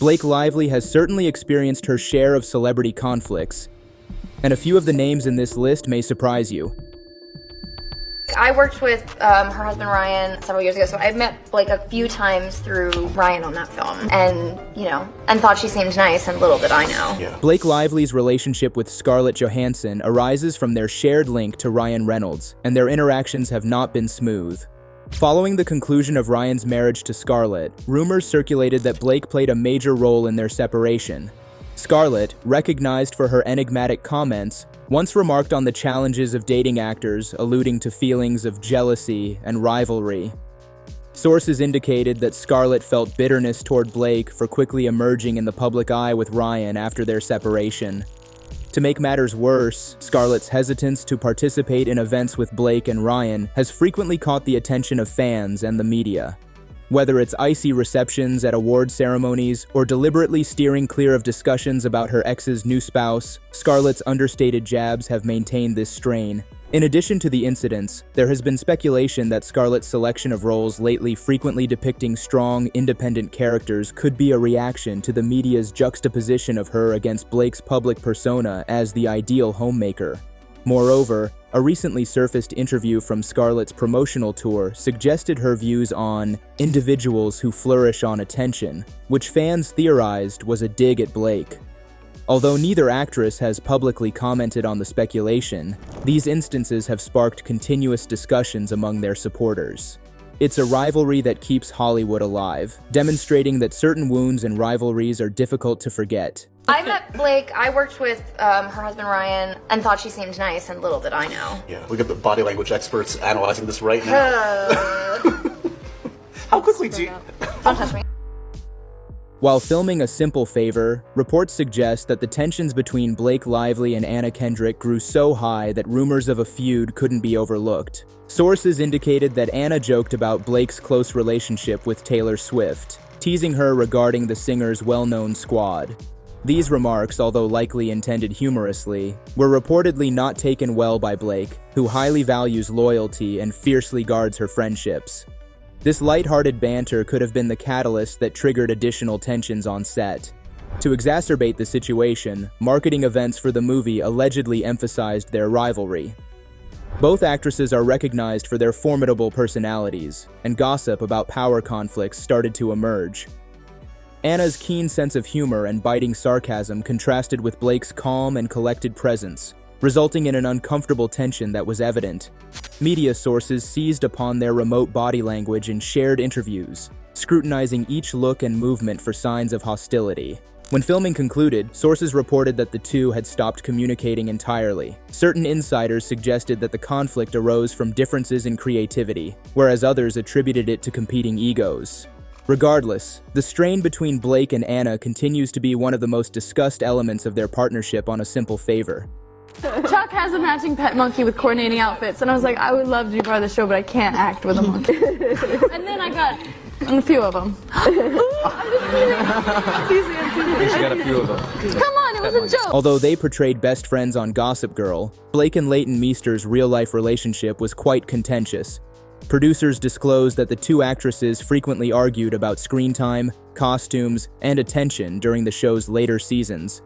Blake Lively has certainly experienced her share of celebrity conflicts, and a few of the names in this list may surprise you. I worked with her husband Ryan several years ago, so I've met Blake a few times through Ryan on that film, and and thought she seemed nice, and little did I know. Yeah. Blake Lively's relationship with Scarlett Johansson arises from their shared link to Ryan Reynolds, and their interactions have not been smooth. Following the conclusion of Ryan's marriage to Scarlett, rumors circulated that Blake played a major role in their separation. Scarlett, recognized for her enigmatic comments, once remarked on the challenges of dating actors, alluding to feelings of jealousy and rivalry. Sources indicated that Scarlett felt bitterness toward Blake for quickly emerging in the public eye with Ryan after their separation. To make matters worse, Scarlett's hesitance to participate in events with Blake and Ryan has frequently caught the attention of fans and the media. Whether it's icy receptions at award ceremonies or deliberately steering clear of discussions about her ex's new spouse, Scarlett's understated jabs have maintained this strain. In addition to the incidents, there has been speculation that Scarlett's selection of roles lately frequently depicting strong, independent characters could be a reaction to the media's juxtaposition of her against Blake's public persona as the ideal homemaker. Moreover, a recently surfaced interview from Scarlett's promotional tour suggested her views on individuals who flourish on attention, which fans theorized was a dig at Blake. Although neither actress has publicly commented on the speculation, these instances have sparked continuous discussions among their supporters. It's a rivalry that keeps Hollywood alive, demonstrating that certain wounds and rivalries are difficult to forget. I met Blake, I worked with her husband Ryan, and thought she seemed nice, and little did I know. Yeah, we got the body language experts analyzing this right now. How quickly do you... Don't touch me. While filming A Simple Favor, reports suggest that the tensions between Blake Lively and Anna Kendrick grew so high that rumors of a feud couldn't be overlooked. Sources indicated that Anna joked about Blake's close relationship with Taylor Swift, teasing her regarding the singer's well-known squad. These remarks, although likely intended humorously, were reportedly not taken well by Blake, who highly values loyalty and fiercely guards her friendships. This lighthearted banter could have been the catalyst that triggered additional tensions on set. To exacerbate the situation, marketing events for the movie allegedly emphasized their rivalry. Both actresses are recognized for their formidable personalities, and gossip about power conflicts started to emerge. Anna's keen sense of humor and biting sarcasm contrasted with Blake's calm and collected presence, resulting in an uncomfortable tension that was evident. Media sources seized upon their remote body language in shared interviews, scrutinizing each look and movement for signs of hostility. When filming concluded, sources reported that the two had stopped communicating entirely. Certain insiders suggested that the conflict arose from differences in creativity, whereas others attributed it to competing egos. Regardless, the strain between Blake and Anna continues to be one of the most discussed elements of their partnership on A Simple Favor. Chuck has a matching pet monkey with coordinating outfits, and I was like, I would love to be part of the show, but I can't act with a monkey. And then I got a few of them. I'm She got a few of them. Come on, it was a joke. Although they portrayed best friends on Gossip Girl, Blake and Leighton Meester's real-life relationship was quite contentious. Producers disclosed that the two actresses frequently argued about screen time, costumes, and attention during the show's later seasons.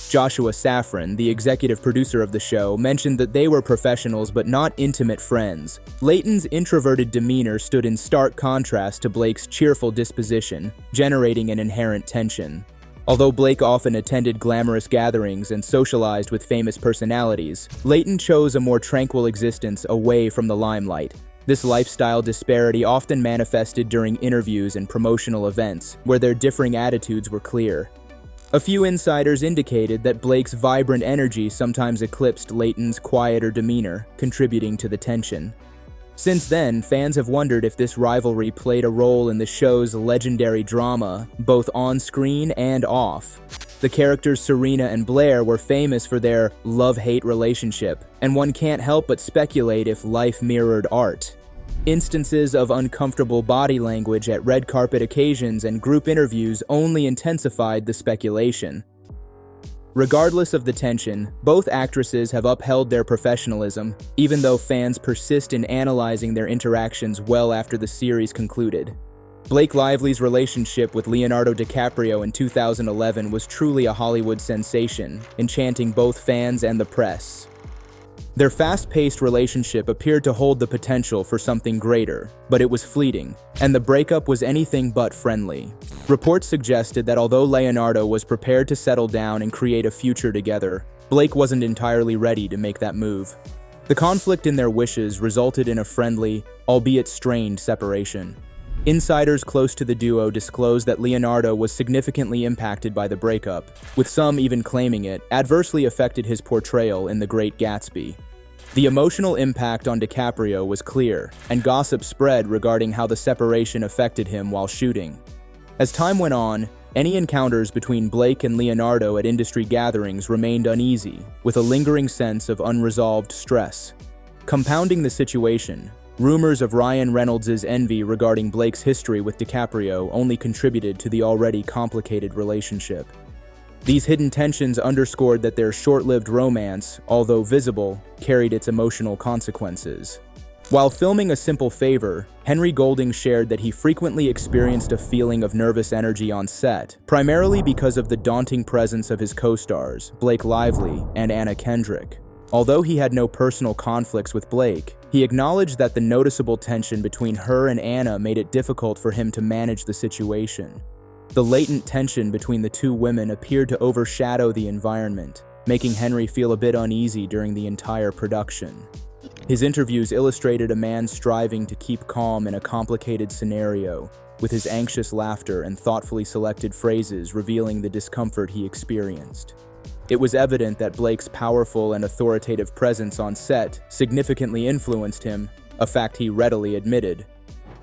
Joshua Safran, the executive producer of the show, mentioned that they were professionals but not intimate friends. Leighton's introverted demeanor stood in stark contrast to Blake's cheerful disposition, generating an inherent tension. Although Blake often attended glamorous gatherings and socialized with famous personalities, Leighton chose a more tranquil existence away from the limelight. This lifestyle disparity often manifested during interviews and promotional events, where their differing attitudes were clear. A few insiders indicated that Blake's vibrant energy sometimes eclipsed Leighton's quieter demeanor, contributing to the tension. Since then, fans have wondered if this rivalry played a role in the show's legendary drama, both on-screen and off. The characters Serena and Blair were famous for their love-hate relationship, and one can't help but speculate if life mirrored art. Instances of uncomfortable body language at red carpet occasions and group interviews only intensified the speculation. Regardless of the tension, both actresses have upheld their professionalism, even though fans persist in analyzing their interactions well after the series concluded. Blake Lively's relationship with Leonardo DiCaprio in 2011 was truly a Hollywood sensation, enchanting both fans and the press. Their fast-paced relationship appeared to hold the potential for something greater, but it was fleeting, and the breakup was anything but friendly. Reports suggested that although Leonardo was prepared to settle down and create a future together, Blake wasn't entirely ready to make that move. The conflict in their wishes resulted in a friendly, albeit strained, separation. Insiders close to the duo disclosed that Leonardo was significantly impacted by the breakup, with some even claiming it adversely affected his portrayal in The Great Gatsby. The emotional impact on DiCaprio was clear, and gossip spread regarding how the separation affected him while shooting. As time went on, any encounters between Blake and Leonardo at industry gatherings remained uneasy, with a lingering sense of unresolved stress. Compounding the situation, rumors of Ryan Reynolds' envy regarding Blake's history with DiCaprio only contributed to the already complicated relationship. These hidden tensions underscored that their short-lived romance, although visible, carried its emotional consequences. While filming A Simple Favor, Henry Golding shared that he frequently experienced a feeling of nervous energy on set, primarily because of the daunting presence of his co-stars, Blake Lively and Anna Kendrick. Although he had no personal conflicts with Blake, he acknowledged that the noticeable tension between her and Anna made it difficult for him to manage the situation. The latent tension between the two women appeared to overshadow the environment, making Henry feel a bit uneasy during the entire production. His interviews illustrated a man striving to keep calm in a complicated scenario, with his anxious laughter and thoughtfully selected phrases revealing the discomfort he experienced. It was evident that Blake's powerful and authoritative presence on set significantly influenced him, a fact he readily admitted.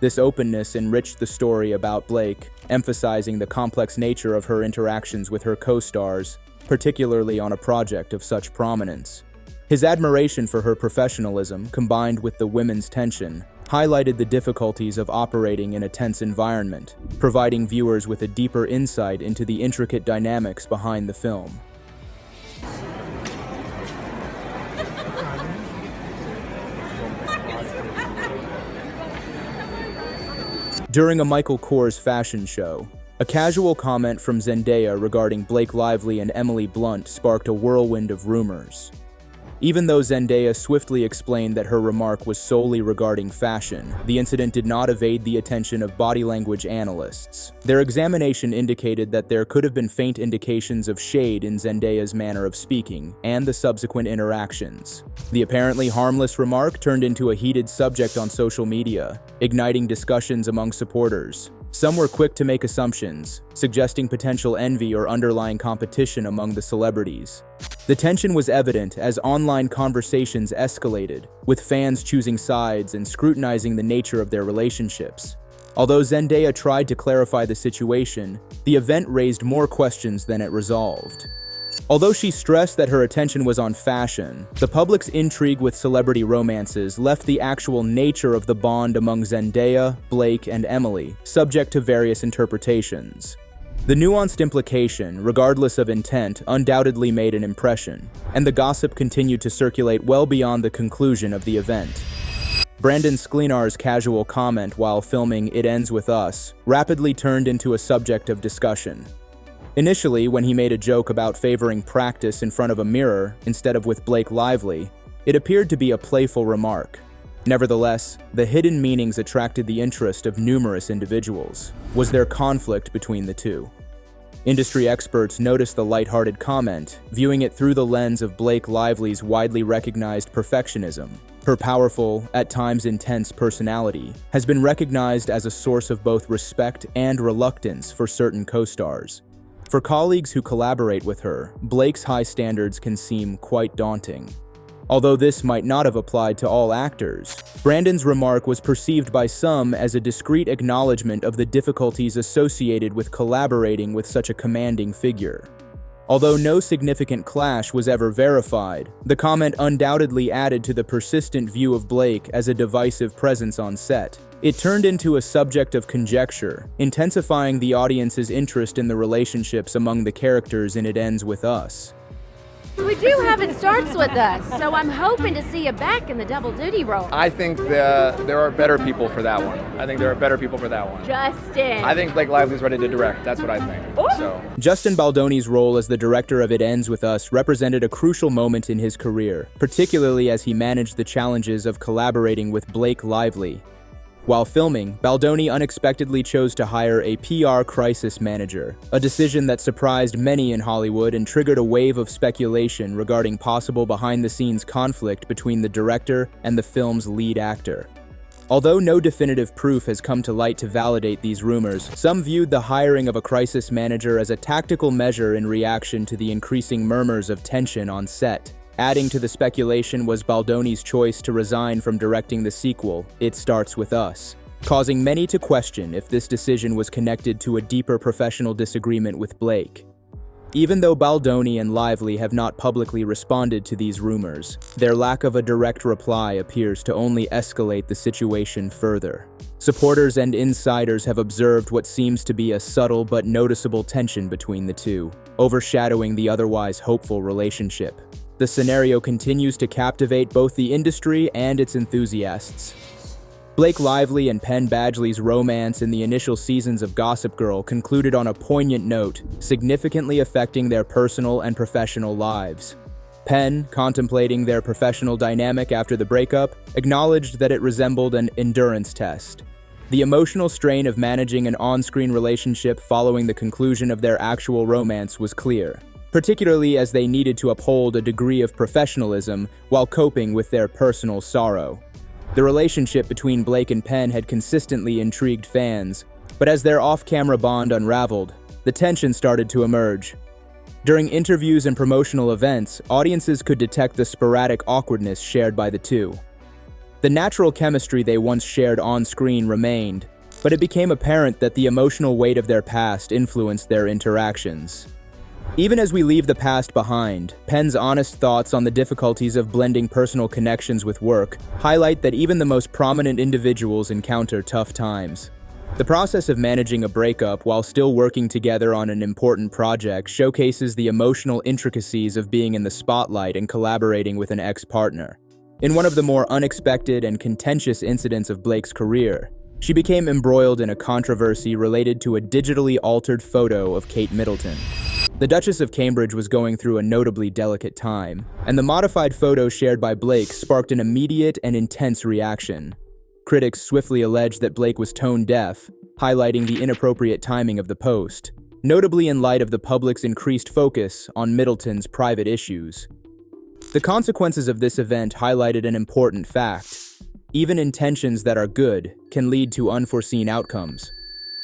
This openness enriched the story about Blake, emphasizing the complex nature of her interactions with her co-stars, particularly on a project of such prominence. His admiration for her professionalism, combined with the women's tension, highlighted the difficulties of operating in a tense environment, providing viewers with a deeper insight into the intricate dynamics behind the film. During a Michael Kors fashion show, a casual comment from Zendaya regarding Blake Lively and Emily Blunt sparked a whirlwind of rumors. Even though Zendaya swiftly explained that her remark was solely regarding fashion, the incident did not evade the attention of body language analysts. Their examination indicated that there could have been faint indications of shade in Zendaya's manner of speaking and the subsequent interactions. The apparently harmless remark turned into a heated subject on social media, igniting discussions among supporters. Some were quick to make assumptions, suggesting potential envy or underlying competition among the celebrities. The tension was evident as online conversations escalated, with fans choosing sides and scrutinizing the nature of their relationships. Although Zendaya tried to clarify the situation, the event raised more questions than it resolved. Although she stressed that her attention was on fashion, the public's intrigue with celebrity romances left the actual nature of the bond among Zendaya, Blake, and Emily subject to various interpretations. The nuanced implication, regardless of intent, undoubtedly made an impression, and the gossip continued to circulate well beyond the conclusion of the event. Brandon Sklenar's casual comment while filming It Ends With Us rapidly turned into a subject of discussion. Initially, when he made a joke about favoring practice in front of a mirror instead of with Blake Lively, it appeared to be a playful remark. Nevertheless, the hidden meanings attracted the interest of numerous individuals. Was there conflict between the two? Industry experts noticed the lighthearted comment, viewing it through the lens of Blake Lively's widely recognized perfectionism. Her powerful, at times intense personality has been recognized as a source of both respect and reluctance for certain co-stars. For colleagues who collaborate with her, Blake's high standards can seem quite daunting. Although this might not have applied to all actors, Brandon's remark was perceived by some as a discreet acknowledgement of the difficulties associated with collaborating with such a commanding figure. Although no significant clash was ever verified, the comment undoubtedly added to the persistent view of Blake as a divisive presence on set. It turned into a subject of conjecture, intensifying the audience's interest in the relationships among the characters in It Ends With Us. We do have It Starts With Us, so I'm hoping to see you back in the double duty role. I think there are better people for that one. Justin. I think Blake Lively's ready to direct. That's what I think. So. Justin Baldoni's role as the director of It Ends With Us represented a crucial moment in his career, particularly as he managed the challenges of collaborating with Blake Lively. While filming, Baldoni unexpectedly chose to hire a PR crisis manager, a decision that surprised many in Hollywood and triggered a wave of speculation regarding possible behind-the-scenes conflict between the director and the film's lead actor. Although no definitive proof has come to light to validate these rumors, some viewed the hiring of a crisis manager as a tactical measure in reaction to the increasing murmurs of tension on set. Adding to the speculation was Baldoni's choice to resign from directing the sequel, It Starts With Us, causing many to question if this decision was connected to a deeper professional disagreement with Blake. Even though Baldoni and Lively have not publicly responded to these rumors, their lack of a direct reply appears to only escalate the situation further. Supporters and insiders have observed what seems to be a subtle but noticeable tension between the two, overshadowing the otherwise hopeful relationship. The scenario continues to captivate both the industry and its enthusiasts. Blake Lively and Penn Badgley's romance in the initial seasons of Gossip Girl concluded on a poignant note, significantly affecting their personal and professional lives. Penn, contemplating their professional dynamic after the breakup, acknowledged that it resembled an endurance test. The emotional strain of managing an on-screen relationship following the conclusion of their actual romance was clear, particularly as they needed to uphold a degree of professionalism while coping with their personal sorrow. The relationship between Blake and Penn had consistently intrigued fans, but as their off-camera bond unraveled, the tension started to emerge. During interviews and promotional events, audiences could detect the sporadic awkwardness shared by the two. The natural chemistry they once shared on-screen remained, but it became apparent that the emotional weight of their past influenced their interactions. Even as we leave the past behind, Penn's honest thoughts on the difficulties of blending personal connections with work highlight that even the most prominent individuals encounter tough times. The process of managing a breakup while still working together on an important project showcases the emotional intricacies of being in the spotlight and collaborating with an ex-partner. In one of the more unexpected and contentious incidents of Blake's career, she became embroiled in a controversy related to a digitally altered photo of Kate Middleton. The Duchess of Cambridge was going through a notably delicate time, and the modified photo shared by Blake sparked an immediate and intense reaction. Critics swiftly alleged that Blake was tone-deaf, highlighting the inappropriate timing of the post, notably in light of the public's increased focus on Middleton's private issues. The consequences of this event highlighted an important fact. Even intentions that are good can lead to unforeseen outcomes.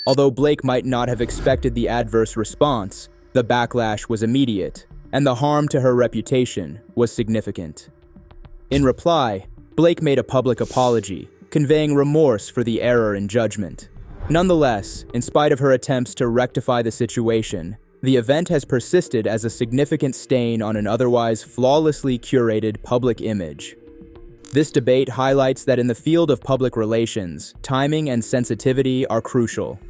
Although Blake might not have expected the adverse response, the backlash was immediate, and the harm to her reputation was significant. In reply, Blake made a public apology, conveying remorse for the error in judgment. Nonetheless, in spite of her attempts to rectify the situation, the event has persisted as a significant stain on an otherwise flawlessly curated public image. This debate highlights that in the field of public relations, timing and sensitivity are crucial.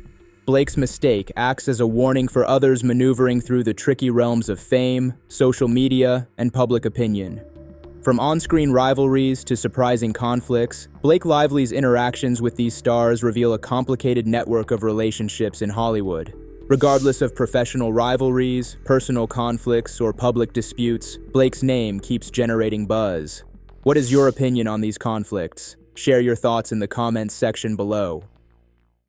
Blake's mistake acts as a warning for others maneuvering through the tricky realms of fame, social media, and public opinion. From on-screen rivalries to surprising conflicts, Blake Lively's interactions with these stars reveal a complicated network of relationships in Hollywood. Regardless of professional rivalries, personal conflicts, or public disputes, Blake's name keeps generating buzz. What is your opinion on these conflicts? Share your thoughts in the comments section below.